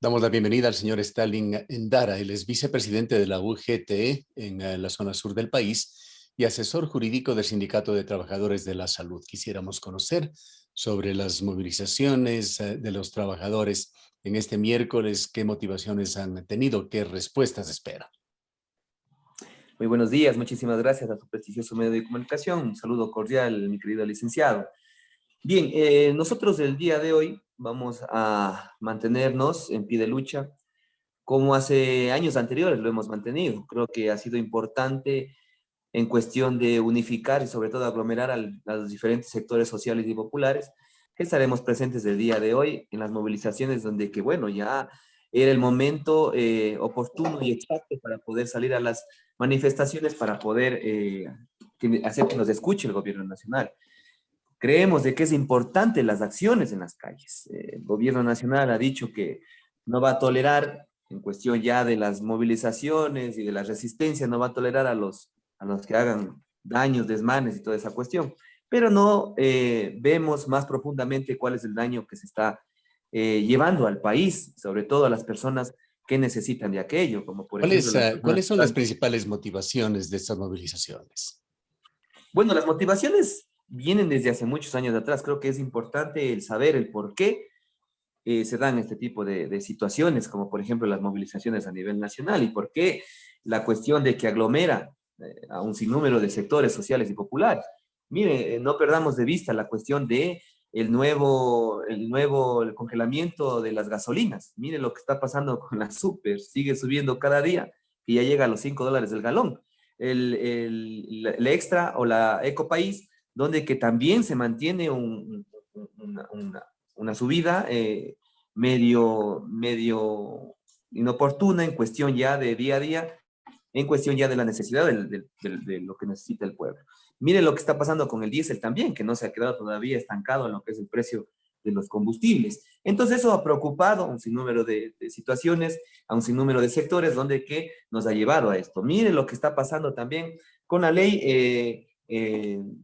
Damos la bienvenida al señor Stalin Endara. Él es vicepresidente de la UGT en la zona sur del país y asesor jurídico del Sindicato de Trabajadores de la Salud. Quisiéramos conocer sobre las movilizaciones de los trabajadores en este miércoles, qué motivaciones han tenido, qué respuestas esperan. Muy buenos días, muchísimas gracias a su prestigioso medio de comunicación. Un saludo cordial, mi querido licenciado. Bien, nosotros el día de hoy vamos a mantenernos en pie de lucha como hace años anteriores lo hemos mantenido. Creo que ha sido importante en cuestión de unificar y sobre todo aglomerar a los diferentes sectores sociales y populares, que estaremos presentes el día de hoy en las movilizaciones donde que, bueno, ya era el momento oportuno y exacto para poder salir a las manifestaciones, para poder hacer que nos escuche el gobierno nacional. Creemos de que es importante las acciones en las calles. El gobierno nacional ha dicho que no va a tolerar, en cuestión ya de las movilizaciones y de la resistencia, no va a tolerar a los que hagan daños, desmanes y toda esa cuestión. Pero no vemos más profundamente cuál es el daño que se está llevando al país, sobre todo a las personas que necesitan de aquello, como por ejemplo las personas. ¿Cuáles son las principales motivaciones de estas movilizaciones? Bueno, las motivaciones vienen desde hace muchos años atrás. Creo que es importante el saber el por qué se dan este tipo de situaciones, como por ejemplo las movilizaciones a nivel nacional y por qué la cuestión de que aglomera a un sinnúmero de sectores sociales y populares. Mire, no perdamos de vista la cuestión de el congelamiento de las gasolinas. Mire lo que está pasando con la super, sigue subiendo cada día y ya llega a los $5 del galón. El extra o la Ecopaís, donde que también se mantiene una subida medio inoportuna en cuestión ya de día a día, en cuestión ya de la necesidad de lo que necesita el pueblo. Miren lo que está pasando con el diésel también, que no se ha quedado todavía estancado en lo que es el precio de los combustibles. Entonces eso ha preocupado a un sinnúmero de situaciones, a un sinnúmero de sectores donde que nos ha llevado a esto. Miren lo que está pasando también con la ley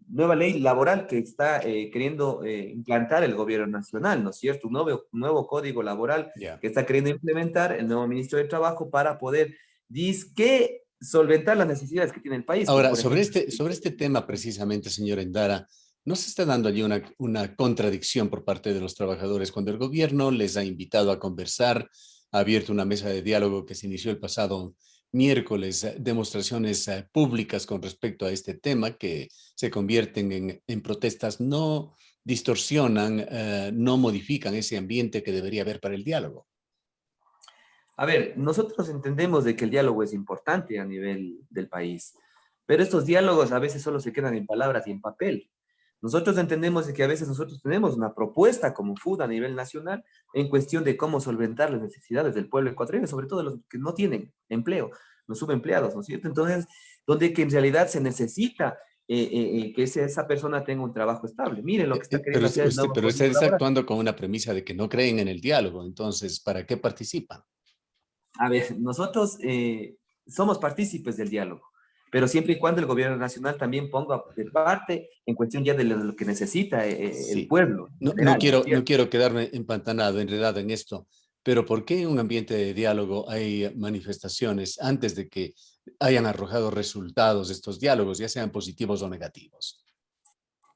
nueva ley laboral que está queriendo implantar el gobierno nacional, ¿no es cierto? Un nuevo código laboral Ya. que está queriendo implementar el nuevo ministro de Trabajo para poder, disque, solventar las necesidades que tiene el país, como Ahora, por ejemplo. sobre este tema precisamente, señor Endara, ¿no se está dando allí una contradicción por parte de los trabajadores cuando el gobierno les ha invitado a conversar, ha abierto una mesa de diálogo que se inició el pasado miércoles, demostraciones públicas con respecto a este tema que se convierten en protestas, no distorsionan, no modifican ese ambiente que debería haber para el diálogo? A ver, nosotros entendemos de que el diálogo es importante a nivel del país, pero estos diálogos a veces solo se quedan en palabras y en papel. Nosotros entendemos de que a veces nosotros tenemos una propuesta como FUD a nivel nacional en cuestión de cómo solventar las necesidades del pueblo ecuatoriano, sobre todo los que no tienen empleo, los subempleados, ¿no es cierto? Entonces, donde que en realidad se necesita que esa persona tenga un trabajo estable. Miren lo que está Pero queriendo hacer el nuevo pero usted código está laboral. actuando con una premisa de que no creen en el diálogo, entonces, ¿para qué participan? A ver, nosotros somos partícipes del diálogo, pero siempre y cuando el gobierno nacional también ponga de parte en cuestión ya de lo que necesita el Sí, pueblo en no general, ¿no es no cierto? quiero quedarme empantanado, enredado en esto, pero ¿por qué en un ambiente de diálogo hay manifestaciones antes de que hayan arrojado resultados de estos diálogos, ya sean positivos o negativos?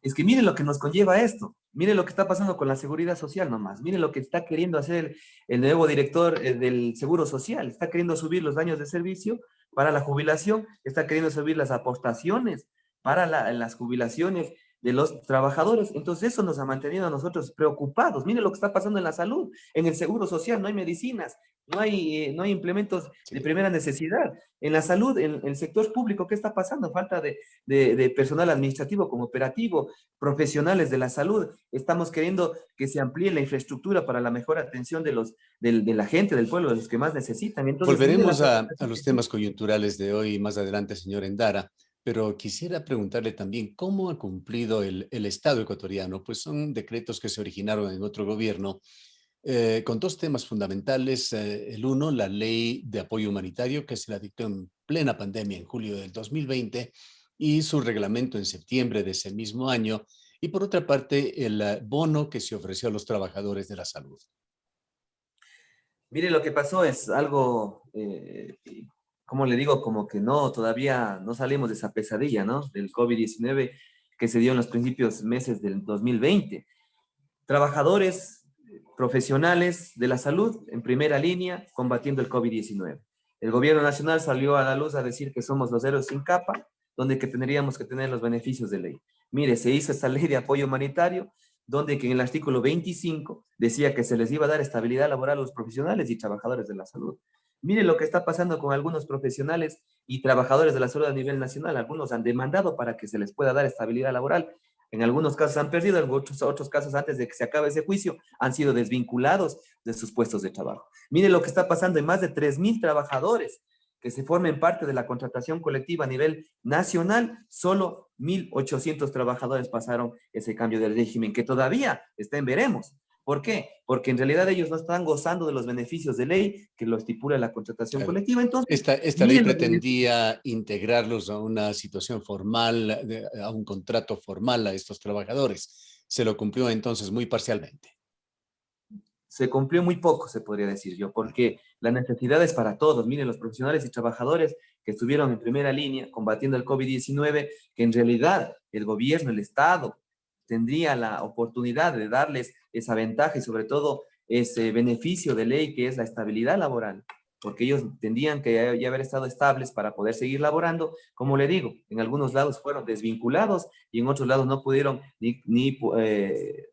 Es que mire lo que nos conlleva esto, mire lo que está pasando con la seguridad social nomás, mire lo que está queriendo hacer el nuevo director del Seguro Social, está queriendo subir los daños de servicio para la jubilación, está queriendo subir las aportaciones para las jubilaciones de los trabajadores. Entonces eso nos ha mantenido a nosotros preocupados. Mire lo que está pasando en la salud, en el Seguro Social, no hay medicinas, no hay implementos de Sí. primera necesidad. En la salud, en el sector público, ¿qué está pasando? Falta de personal administrativo como operativo, profesionales de la salud. Estamos queriendo que se amplíe la infraestructura para la mejor atención de la gente, del pueblo, de los que más necesitan. Entonces, mire la Volveremos a preocupación que los tiene. temas coyunturales de hoy más adelante, señor Endara, pero quisiera preguntarle también cómo ha cumplido el Estado ecuatoriano, pues son decretos que se originaron en otro gobierno con dos temas fundamentales. El uno, la ley de apoyo humanitario que se la dictó en plena pandemia en julio del 2020 y su reglamento en septiembre de ese mismo año. Y por otra parte, el bono que se ofreció a los trabajadores de la salud. Mire, lo que pasó es algo, ¿cómo le digo? Como que no, todavía no salimos de esa pesadilla, ¿no? Del COVID-19 que se dio en los principios meses del 2020. Trabajadores profesionales de la salud en primera línea combatiendo el COVID-19. El gobierno nacional salió a la luz a decir que somos los héroes sin capa, donde que tendríamos que tener los beneficios de ley. Mire, se hizo esta ley de apoyo humanitario, donde que en el artículo 25 decía que se les iba a dar estabilidad laboral a los profesionales y trabajadores de la salud. Mire lo que está pasando con algunos profesionales y trabajadores de la salud a nivel nacional. Algunos han demandado para que se les pueda dar estabilidad laboral. En algunos casos han perdido, en otros casos antes de que se acabe ese juicio han sido desvinculados de sus puestos de trabajo. Mire lo que está pasando en más de 3.000 trabajadores que se formen parte de la contratación colectiva a nivel nacional, solo 1.800 trabajadores pasaron ese cambio del régimen, que todavía está en veremos. ¿Por qué? Porque en realidad ellos no están gozando de los beneficios de ley que lo estipula la contratación Claro. colectiva. Entonces, Esta ley miren los beneficios. pretendía integrarlos a una situación formal, a un contrato formal a estos trabajadores. Se lo cumplió entonces muy parcialmente. Se cumplió muy poco, se podría decir yo, porque la necesidad es para todos. Miren, los profesionales y trabajadores que estuvieron en primera línea combatiendo el COVID-19, que en realidad el gobierno, el Estado, tendría la oportunidad de darles esa ventaja y sobre todo ese beneficio de ley que es la estabilidad laboral, porque ellos tendrían que ya haber estado estables para poder seguir laborando. Como le digo, en algunos lados fueron desvinculados y en otros lados no pudieron ni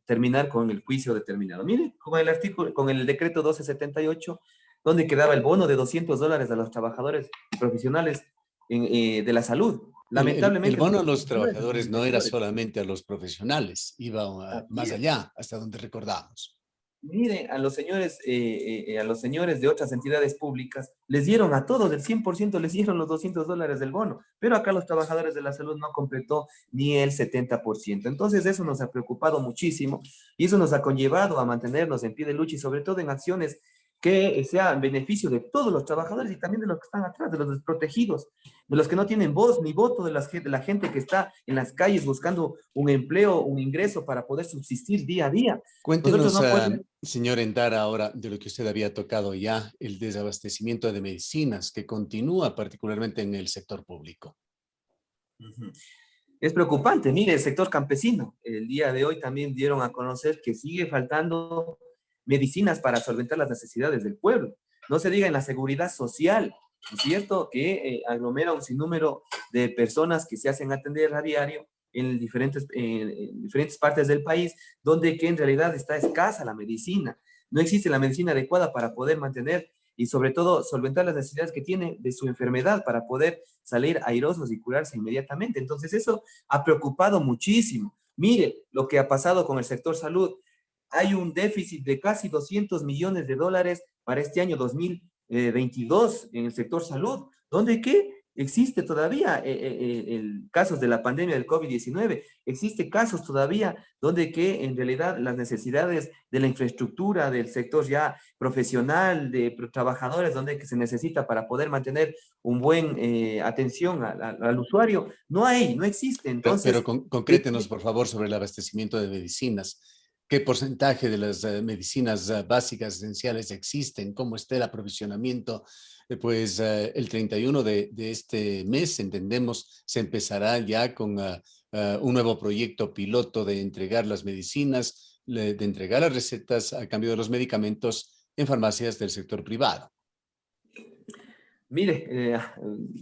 terminar con el juicio determinado. Mire, con el artículo, con el decreto 1278, donde quedaba el bono de $200 a los trabajadores profesionales de la salud. El Lamentablemente, bono a muchos los profesionales y trabajadores no era investigadores. solamente a los profesionales, iba Así más es. allá, hasta donde recordamos. Mire, a los señores de otras entidades públicas les dieron a todos, el 100% les dieron los $200 del bono, pero acá los trabajadores de la salud no completó ni el 70%. Entonces eso nos ha preocupado muchísimo y eso nos ha conllevado a mantenernos en pie de lucha y sobre todo en acciones que sean en beneficio de todos los trabajadores y también de los que están atrás, de los desprotegidos, de los que no tienen voz ni voto, de la gente que está en las calles buscando un empleo, un ingreso para poder subsistir día a día. Nosotros Cuéntenos, no podemos. señor Endara, ahora de lo que usted había tocado ya, el desabastecimiento de medicinas que continúa particularmente en el sector público. Ujú. Es preocupante. Mire, el sector campesino, el día de hoy también dieron a conocer que sigue faltando medicinas para solventar las necesidades del pueblo. No se diga en la seguridad social, ¿no es cierto? Que aglomera un sinnúmero de personas que se hacen atender a diario en diferentes partes del país, donde que en realidad está escasa la medicina. No existe la medicina adecuada para poder mantener y sobre todo solventar las necesidades que tiene de su enfermedad para poder salir airosos y curarse inmediatamente. Entonces eso ha preocupado muchísimo. Mire lo que ha pasado con el sector salud. Hay un déficit de casi $200 millones para este año 2022 en el sector salud, donde qué existe todavía casos de la pandemia del COVID-19, existe casos todavía donde que en realidad las necesidades de la infraestructura del sector ya profesional, de trabajadores, donde que se necesita para poder mantener un buen atención al usuario, no hay, no existe. Pero Entonces, concrétenos, por favor, sobre el abastecimiento de medicinas. ¿Qué porcentaje de las medicinas básicas esenciales existen? ¿Cómo está el aprovisionamiento? El 31 de este mes, entendemos, se empezará ya con un nuevo proyecto piloto de entregar las medicinas, de entregar las recetas a cambio de los medicamentos en farmacias del sector privado. mire,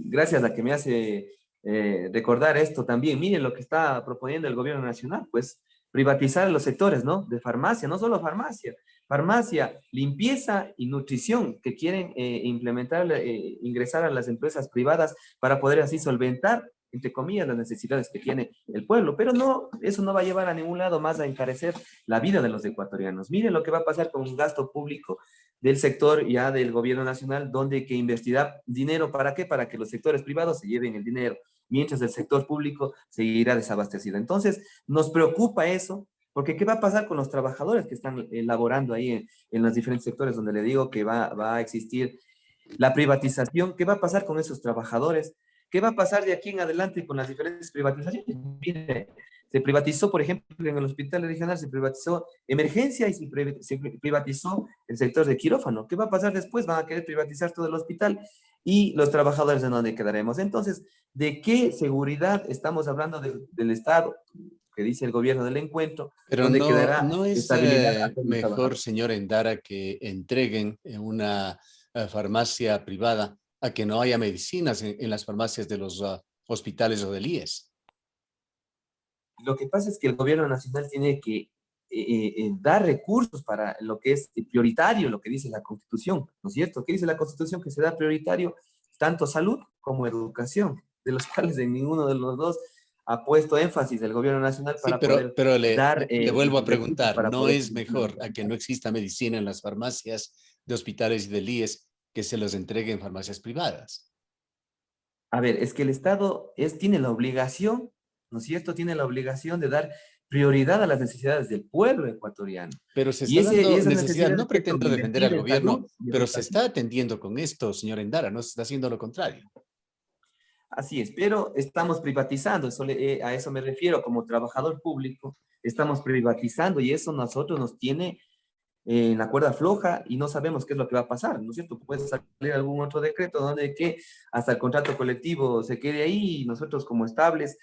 gracias a que me hace recordar esto también, mire lo que está proponiendo el gobierno nacional, pues privatizar los sectores, ¿no? De farmacia, no solo farmacia, farmacia, limpieza y nutrición que quieren implementar, ingresar a las empresas privadas para poder así solventar, entre comillas, las necesidades que tiene el pueblo. Pero no, eso no va a llevar a ningún lado más a encarecer la vida de los ecuatorianos. Mire lo que va a pasar con un gasto público del sector ya del gobierno nacional, donde que invertirá dinero, ¿para qué? Para que los sectores privados se lleven el dinero, mientras el sector público seguirá desabastecido. Entonces, nos preocupa eso, porque ¿qué va a pasar con los trabajadores que están laborando ahí en los diferentes sectores donde le digo que va a existir la privatización? ¿Qué va a pasar con esos trabajadores? ¿Qué va a pasar de aquí en adelante con las diferentes privatizaciones? Mire, Se privatizó, por ejemplo, en el hospital regional se privatizó emergencia y se privatizó el sector de quirófano. ¿Qué va a pasar después? Van a querer privatizar todo el hospital y los trabajadores en dónde quedaremos. Entonces, ¿de qué seguridad estamos hablando del Estado? Que dice el gobierno del encuentro, Pero donde no, quedará no es estabilidad a todos los mejor, trabajadores. señor Endara, que entreguen en una farmacia privada a que no haya medicinas en las farmacias de los hospitales o del IES. Lo que pasa es que el gobierno nacional tiene que dar recursos para lo que es prioritario, lo que dice la Constitución, ¿no es cierto? ¿Qué dice la Constitución? Que se da prioritario tanto salud como educación, de los cuales en ninguno de los dos ha puesto énfasis el gobierno nacional Sí, para poder pero dar le vuelvo a recursos preguntar, para ¿no poder es financiar los mejor a que no hospitales. exista medicina en las farmacias de hospitales y del IES que se los entregue en farmacias privadas? A ver, es que el Estado tiene la obligación, ¿no es cierto? Tiene la obligación de dar prioridad a las necesidades del pueblo ecuatoriano. Pero se Y, está ese, y dando esas necesidad. necesidades No que son pretendo defender invertir al en gobierno, salud y pero se educación. está atendiendo con esto, señor Endara, no se está haciendo lo contrario. Así es, pero estamos privatizando, a eso me refiero, como trabajador público, estamos privatizando y eso nosotros nos tiene en la cuerda floja y no sabemos qué es lo que va a pasar, ¿no es cierto? Puede salir algún otro decreto donde que hasta el contrato colectivo se quede ahí y nosotros como estables,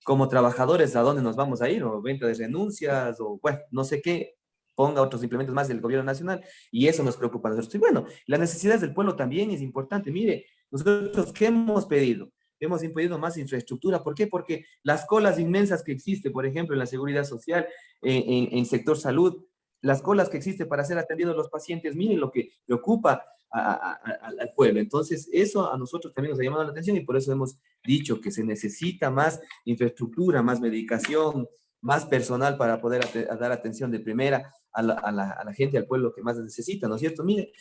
como trabajadores, ¿a dónde nos vamos a ir? O venta de renuncias o, bueno, no sé qué, ponga otros implementos más del gobierno nacional y eso nos preocupa a nosotros. Y bueno, las necesidades del pueblo también es importante. Mire, nosotros, ¿qué hemos pedido? Hemos impedido más infraestructura. ¿Por qué? Porque las colas inmensas que existen, por ejemplo, en la seguridad social, en sector salud, las colas que existen para ser atendidos los pacientes, miren lo que preocupa al pueblo. Entonces, eso a nosotros también nos ha llamado la atención y por eso hemos dicho que se necesita más infraestructura, más medicación, más personal para poder dar atención de primera a la gente, al pueblo que más necesita, ¿no es cierto? Mire,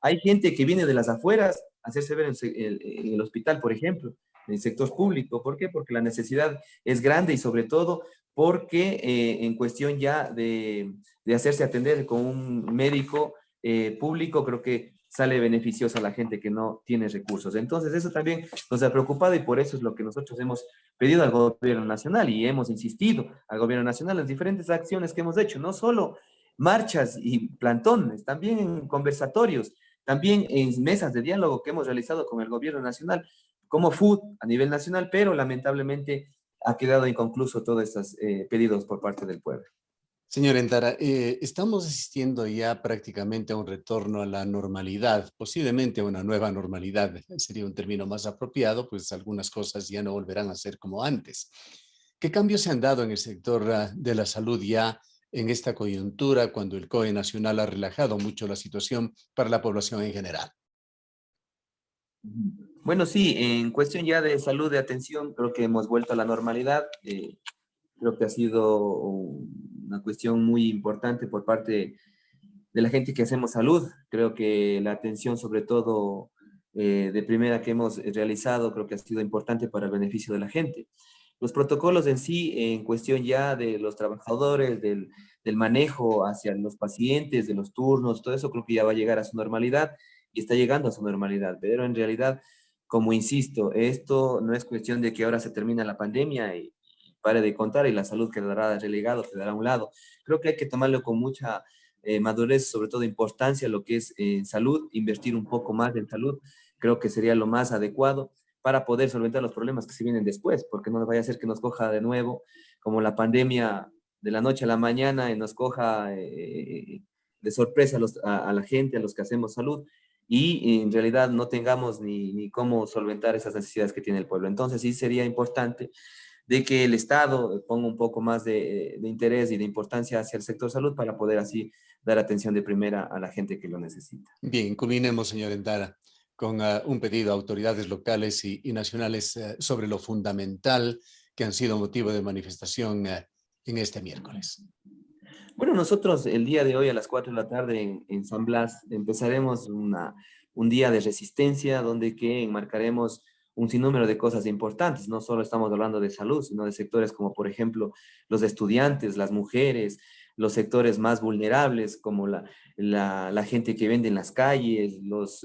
hay gente que viene de las afueras a hacerse ver en el hospital, por ejemplo, en el sector público. ¿Por qué? Porque la necesidad es grande y sobre todo porque en cuestión ya de hacerse atender con un médico público, creo que sale beneficioso a la gente que no tiene recursos. Entonces, eso también nos ha preocupado y por eso es lo que nosotros hemos pedido al gobierno nacional y hemos insistido al gobierno nacional en las diferentes acciones que hemos hecho, no solo marchas y plantones, también en conversatorios, también en mesas de diálogo que hemos realizado con el gobierno nacional, como FUD a nivel nacional, pero lamentablemente ha quedado inconcluso todos estos pedidos por parte del pueblo. Señor Endara, estamos asistiendo ya prácticamente a un retorno a la normalidad, posiblemente a una nueva normalidad, sería un término más apropiado, pues algunas cosas ya no volverán a ser como antes. ¿Qué cambios se han dado en el sector de la salud ya en esta coyuntura, cuando el COE nacional ha relajado mucho la situación para la población en general? Bueno, sí, en cuestión ya de salud, de atención, creo que hemos vuelto a la normalidad. Creo que ha sido una cuestión muy importante por parte de la gente que hacemos salud. Creo que la atención, sobre todo de primera que hemos realizado, creo que ha sido importante para el beneficio de la gente. Los protocolos en sí, en cuestión ya de los trabajadores, del manejo hacia los pacientes, de los turnos, todo eso creo que ya va a llegar a su normalidad y está llegando a su normalidad. Pero en realidad, como insisto, esto no es cuestión de que ahora se termina la pandemia y pare de contar y la salud quedará relegado, quedará a un lado. Creo que hay que tomarlo con mucha madurez, sobre todo importancia, lo que es salud, invertir un poco más en salud, creo que sería lo más adecuado para poder solventar los problemas que se vienen después, porque no vaya a ser que nos coja de nuevo como la pandemia de la noche a la mañana y nos coja de sorpresa a la gente, a los que hacemos salud, y en realidad no tengamos ni cómo solventar esas necesidades que tiene el pueblo. Entonces sí sería importante de que el Estado ponga un poco más de interés y de importancia hacia el sector salud para poder así dar atención de primera a la gente que lo necesita. Bien, culminemos, señor Endara, con un pedido a autoridades locales y nacionales sobre lo fundamental que han sido motivo de manifestación en este miércoles. Bueno, nosotros el día de hoy a las 4 de la tarde en San Blas empezaremos un día de resistencia donde que enmarcaremos un sinnúmero de cosas importantes. No solo estamos hablando de salud, sino de sectores como, por ejemplo, los estudiantes, las mujeres, los sectores más vulnerables como la gente que vende en las calles, los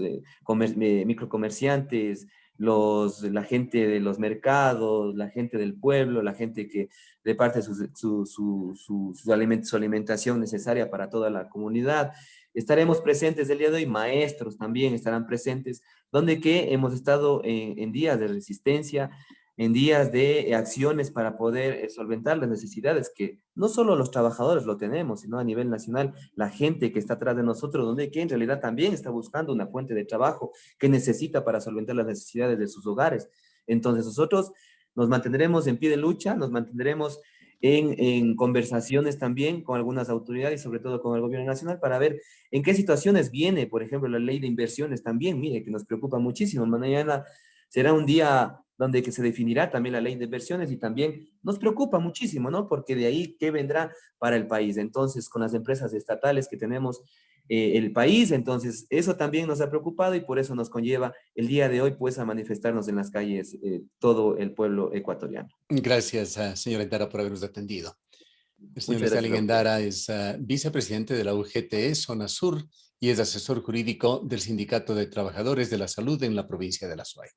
microcomerciantes, la gente de los mercados, la gente del pueblo, la gente que reparte su alimentación necesaria para toda la comunidad. Estaremos presentes el día de hoy, maestros también estarán presentes, donde que hemos estado en días de resistencia, en días de acciones para poder solventar las necesidades que no solo los trabajadores lo tenemos, sino a nivel nacional, la gente que está atrás de nosotros, donde que en realidad también está buscando una fuente de trabajo que necesita para solventar las necesidades de sus hogares. Entonces nosotros nos mantendremos en pie de lucha, nos mantendremos en conversaciones también con algunas autoridades y sobre todo con el gobierno nacional para ver en qué situaciones viene, por ejemplo, la ley de inversiones también, mire, que nos preocupa muchísimo. Mañana será un día donde que se definirá también la ley de inversiones y también nos preocupa muchísimo, ¿no? Porque de ahí, ¿qué vendrá para el país? Entonces, con las empresas estatales que tenemos el país, entonces eso también nos ha preocupado y por eso nos conlleva el día de hoy, pues, a manifestarnos en las calles todo el pueblo ecuatoriano. Gracias, señora Endara, por habernos atendido. El señor Muchas Stalin gracias a usted. Endara es vicepresidente de la UGTE Zona Sur y es asesor jurídico del Sindicato de Trabajadores de la Salud en la provincia de La Suay.